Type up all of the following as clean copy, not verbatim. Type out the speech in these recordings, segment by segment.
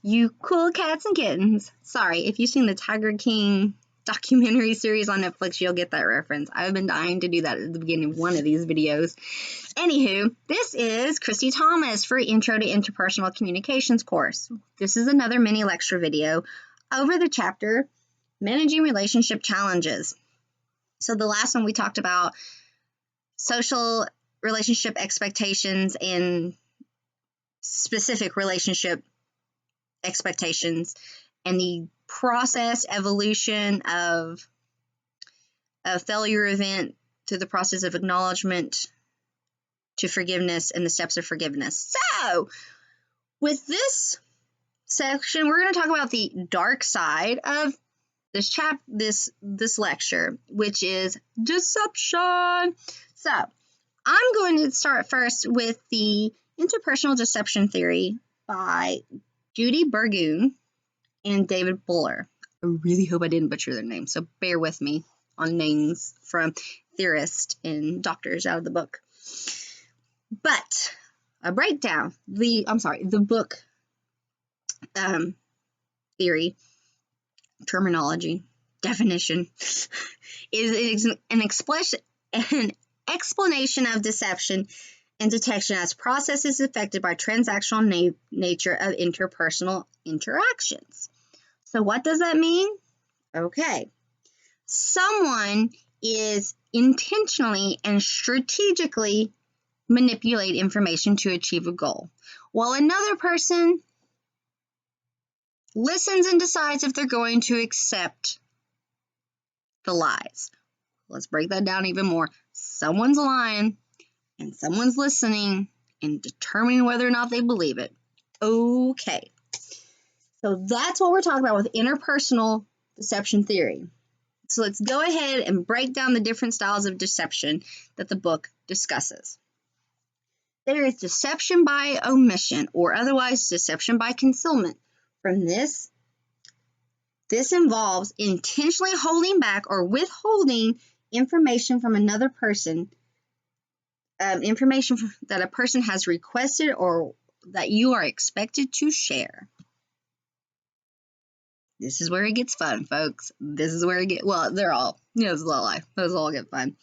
You cool cats and kittens. Sorry, if you've seen the Tiger King documentary series on Netflix, you'll get that reference. I've been dying to do that at the beginning of one of these videos. Anywho, this is Christy Thomas for Intro to Interpersonal Communications course. This is another mini lecture video over the chapter Managing Relationship Challenges. So the last one we talked about social relationship expectations and specific relationship expectations and the process evolution of a failure event to the process of acknowledgement to forgiveness and the steps of forgiveness. So with this section, we're going to talk about the dark side of this lecture, which is deception. So I'm going to start first with the interpersonal deception theory by Judy Burgoon and David Buller. I really hope I didn't butcher their name, so bear with me on names from theorists and doctors out of the book. But a breakdown, the book theory, terminology, definition, is an explanation of deception and detection as processes affected by transactional nature of interpersonal interactions. So what does that mean? Okay. Someone is intentionally and strategically manipulate information to achieve a goal, while another person listens and decides if they're going to accept the lies. Let's break that down even more. Someone's lying and someone's listening and determining whether or not they believe it. Okay. So that's what we're talking about with interpersonal deception theory. So let's go ahead and break down the different styles of deception that the book discusses. There is deception by omission, or otherwise deception by concealment. From this involves intentionally holding back or withholding information from another person, information that a person has requested or that you are expected to share. This is where it gets fun, folks. This is where it gets, well, they're all, it's a lie. Those all get fun.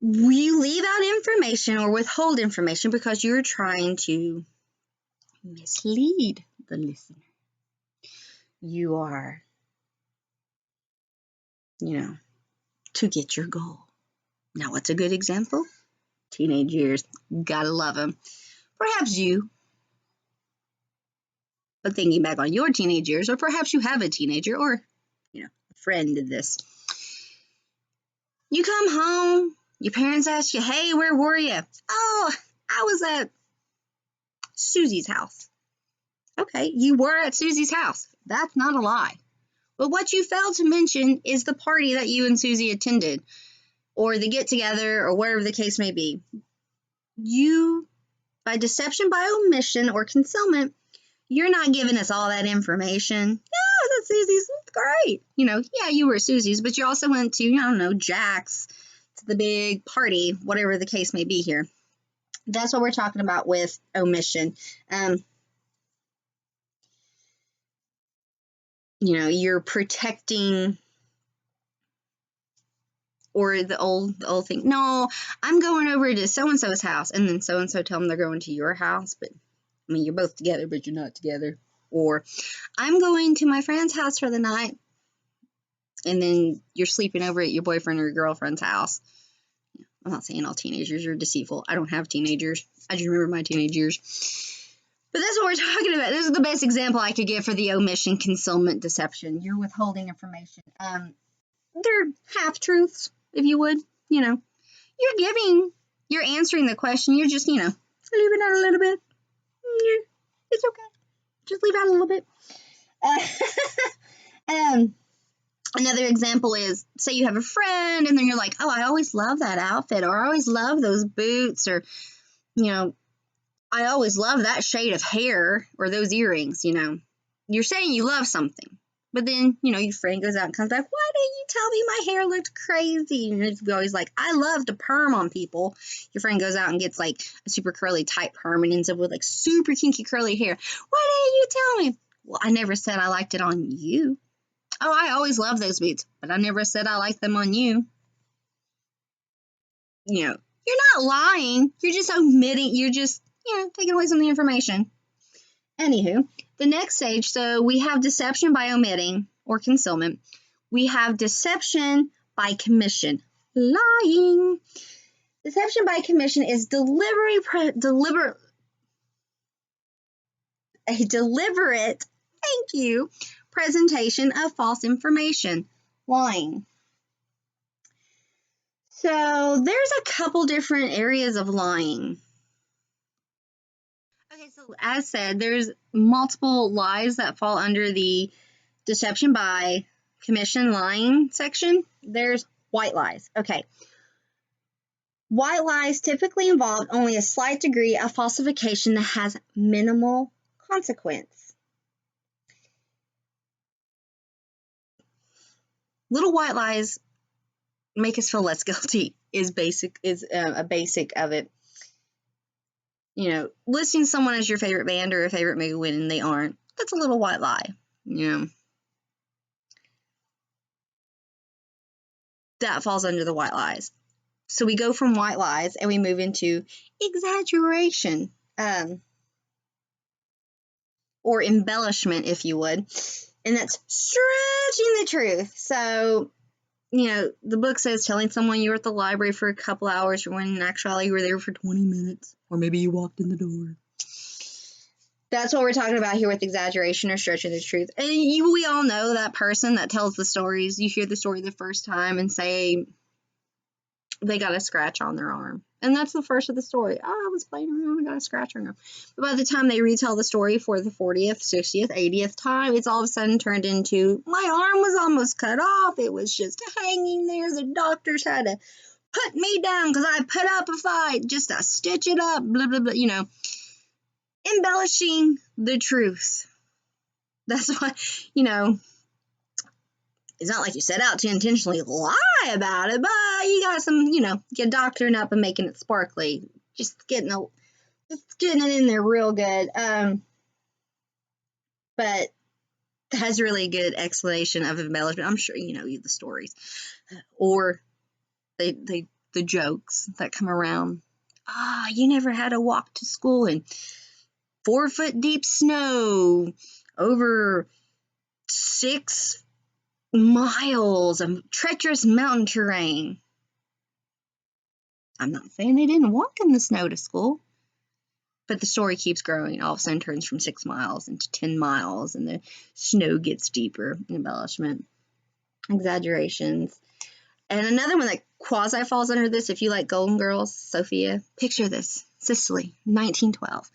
We leave out information or withhold information because you're trying to mislead the listener. You are, to get your goal. Now, what's a good example? Teenage years. Gotta love them. Perhaps you, but thinking back on your teenage years, or perhaps you have a teenager or, a friend did this. You come home, your parents ask you, hey, where were you? Oh, I was at Susie's house. Okay, you were at Susie's house. That's not a lie. But what you failed to mention is the party that you and Susie attended, or the get-together, or whatever the case may be. You, by deception by omission or concealment, you're not giving us all that information. Yeah, I was at Susie's. It's great. Yeah, you were at Susie's, but you also went to, Jack's, to the big party, whatever the case may be here. That's what we're talking about with omission. You're protecting, or the old thing. No, I'm going over to so-and-so's house, and then so-and-so tell them they're going to your house, but you're both together, but you're not together. Or I'm going to my friend's house for the night, and then you're sleeping over at your boyfriend or your girlfriend's house. I'm not saying all teenagers are deceitful. I don't have teenagers. I just remember my teenage years. But that's what we're talking about. This is the best example I could give for the omission, concealment, deception. You're withholding information. They're half-truths, if you would. You're answering the question. You're just, leaving out a little bit. It's okay. Just leave out a little bit. Another example is, say you have a friend, and then you're like, oh, I always love that outfit, or I always love those boots, or, I always love that shade of hair, or those earrings, You're saying you love something, But then, your friend goes out and comes back, why didn't you tell me my hair looked crazy? And it's always like, I love to perm on people. Your friend goes out and gets like a super curly tight perm and ends up with like super kinky curly hair. Why didn't you tell me? Well, I never said I liked it on you. Oh, I always love those boots, but I never said I liked them on you. You're not lying. You're just omitting, you're just, taking away some of the information. Anywho, the next stage, so we have deception by omitting or concealment. We have deception by commission, lying. Deception by commission is a deliberate, thank you, presentation of false information, lying. So there's a couple different areas of lying. Okay, so as said, there's multiple lies that fall under the deception by commission lying section. There's white lies. Okay. White lies typically involve only a slight degree of falsification that has minimal consequence. Little white lies make us feel less guilty is a basic of it. Listing someone as your favorite band or a favorite movie when they aren't, that's a little white lie. That falls under the white lies. So we go from white lies and we move into exaggeration, or embellishment, if you would. And that's stretching the truth. So, the book says telling someone you were at the library for a couple hours when in actuality you were there for 20 minutes. Or maybe you walked in the door. That's what we're talking about here with exaggeration or stretching the truth. And we all know that person that tells the stories. You hear the story the first time and say they got a scratch on their arm. And that's the first of the story. Oh, I was playing around and got a scratch on their arm. But by the time they retell the story for the 40th, 60th, 80th time, it's all of a sudden turned into, my arm was almost cut off. It was just hanging there. The doctors had to put me down because I put up a fight just to stitch it up, blah, blah, blah, embellishing the truth. That's why, it's not like you set out to intentionally lie about it, but you got some, get doctoring up and making it sparkly. Just getting it in there real good. But has really good explanation of embellishment. I'm sure the stories or the jokes that come around. You never had to walk to school in 4-foot deep snow over 6 miles of treacherous mountain terrain. I'm not saying they didn't walk in the snow to school, but the story keeps growing. All of a sudden turns from 6 miles into 10 miles, and the snow gets deeper. Embellishment, exaggerations. And another one that quasi falls under this, if you like Golden Girls, Sophia, picture this. Sicily, 1912.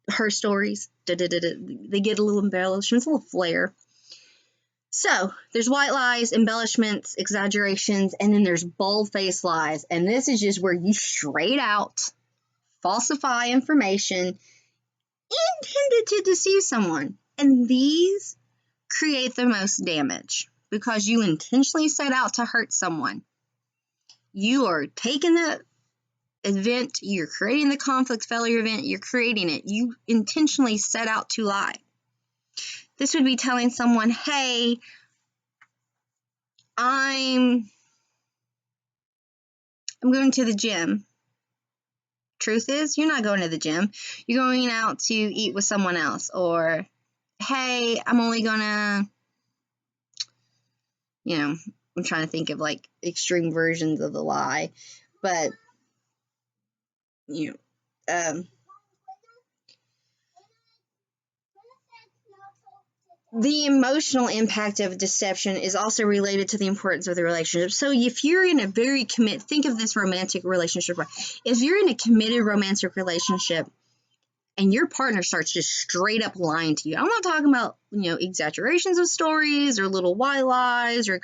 Her stories, they get a little embellishments, a little flair. So there's white lies, embellishments, exaggerations, and then there's bold-faced lies. And this is just where you straight out falsify information intended to deceive someone. And these create the most damage because you intentionally set out to hurt someone. You are taking the event, you're creating the conflict failure event, you're creating it. You intentionally set out to lie. This would be telling someone, hey, I'm going to the gym. Truth is, you're not going to the gym. You're going out to eat with someone else. Or, hey, I'm only gonna, I'm trying to think of like extreme versions of the lie. But, the emotional impact of deception is also related to the importance of the relationship. So if you're in a think of this romantic relationship. If you're in a committed romantic relationship and your partner starts just straight up lying to you, I'm not talking about, exaggerations of stories or little white lies or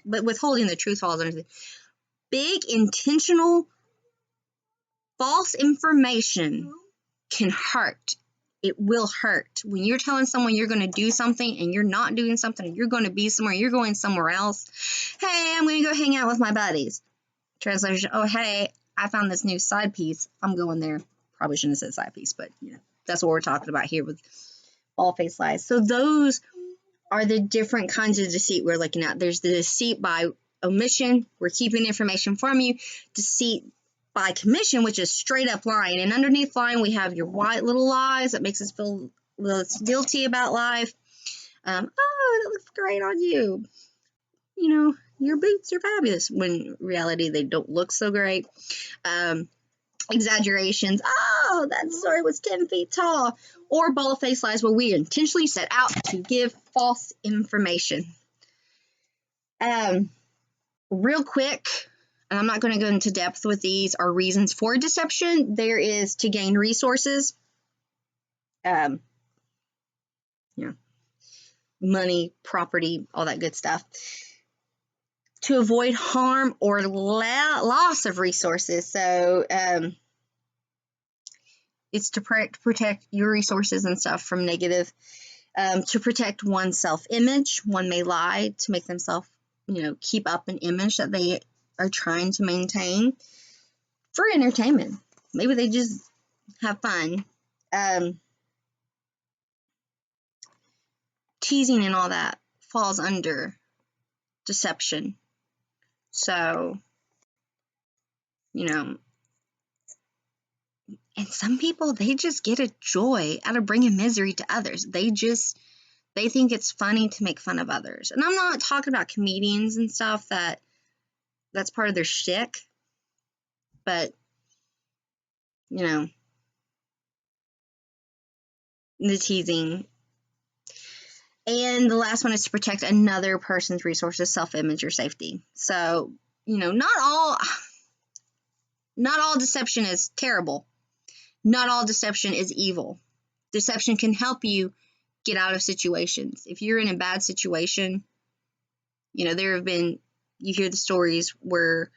but withholding the truth falls under big intentional false information can hurt It will hurt. When you're telling someone you're going to do something and you're not doing something, or you're going to be somewhere, you're going somewhere else. Hey, I'm going to go hang out with my buddies. Translation, oh, hey, I found this new side piece. I'm going there. Probably shouldn't have said side piece, but that's what we're talking about here with bald-faced lies. So those are the different kinds of deceit we're looking at. There's the deceit by omission. We're keeping information from you. Deceit by commission, which is straight up lying. And underneath lying, we have your white little lies that makes us feel less guilty about life. Oh, that looks great on you. Your boots are fabulous. When in reality, they don't look so great. Exaggerations. Oh, that story was 10 feet tall. Or bald-faced lies where we intentionally set out to give false information. Real quick, and I'm not going to go into depth with these, are reasons for deception. There is to gain resources. Money, property, all that good stuff. To avoid harm or loss of resources. So, it's to protect your resources and stuff from negative. To protect one's self-image, one may lie to make themselves, keep up an image that they are trying to maintain for entertainment. Maybe they just have fun. Teasing and all that falls under deception. So, and some people, they just get a joy out of bringing misery to others. They think it's funny to make fun of others. And I'm not talking about comedians and stuff that's part of their shtick. But, the teasing. And the last one is to protect another person's resources, self-image, or safety. So, not all deception is terrible. Not all deception is evil. Deception can help you get out of situations. If you're in a bad situation, there have been, you hear the stories where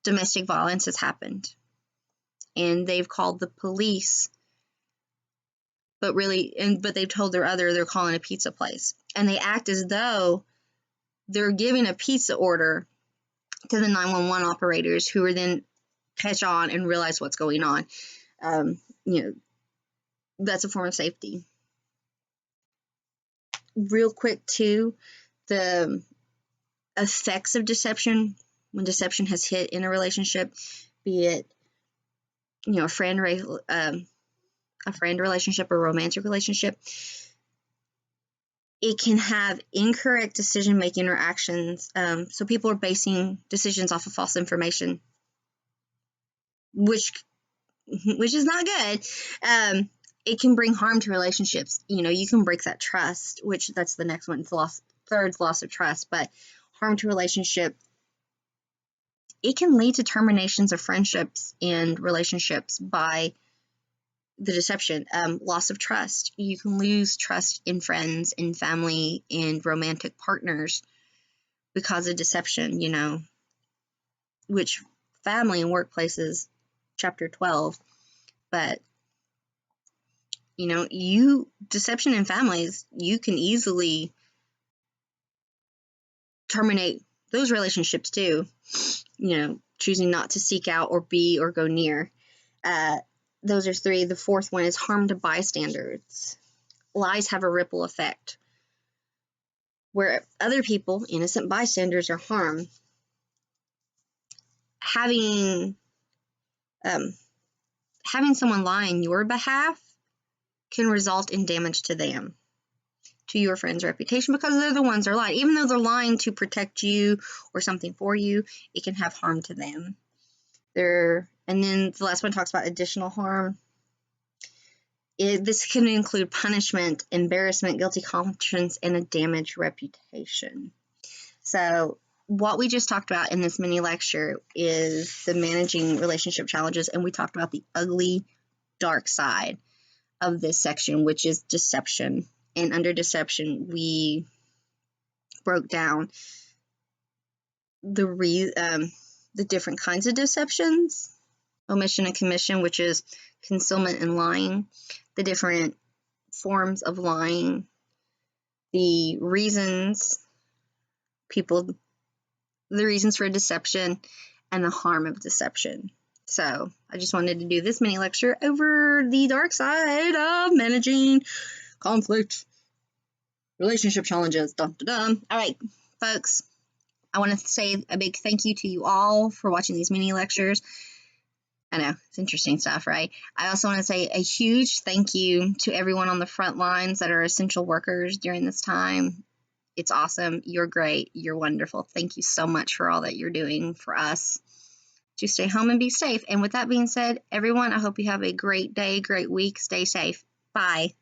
domestic violence has happened and they've called the police, but they've told they're calling a pizza place, and they act as though they're giving a pizza order to the 911 operators, who are then catch on and realize what's going on. That's a form of safety. Real quick too, the effects of deception when deception has hit in a relationship, be it a friend relationship or romantic relationship. It can have incorrect decision making or actions. So people are basing decisions off of false information, which is not good. It can bring harm to relationships. You can break that trust, which that's the next one. It's loss of trust, but harm to relationship. It can lead to terminations of friendships and relationships by the deception. Loss of trust. You can lose trust in friends, in family, and romantic partners because of deception, which family and workplaces, chapter 12. But, deception in families, you can easily terminate those relationships too, choosing not to seek out or be or go near. Those are 3. The 4th one is harm to bystanders. Lies have a ripple effect where other people, innocent bystanders, are harmed. Having someone lie on your behalf can result in damage to them, to your friend's reputation, because they're the ones that are lying. Even though they're lying to protect you or something for you, it can have harm to them. And then the last one talks about additional harm. This can include punishment, embarrassment, guilty conscience, and a damaged reputation. So what we just talked about in this mini lecture is the managing relationship challenges, and we talked about the ugly, dark side of this section, which is deception. And under deception, we broke down the different kinds of deceptions, omission and commission, which is concealment and lying, the different forms of lying, the reasons for deception, and the harm of deception. So I just wanted to do this mini lecture over the dark side of managing conflict, relationship challenges. Dun, dun, dun. All right, folks, I want to say a big thank you to you all for watching these mini lectures. I know, it's interesting stuff, right? I also want to say a huge thank you to everyone on the front lines that are essential workers during this time. It's awesome. You're great. You're wonderful. Thank you so much for all that you're doing for us. To stay home and be safe. And with that being said, everyone, I hope you have a great day, great week. Stay safe. Bye.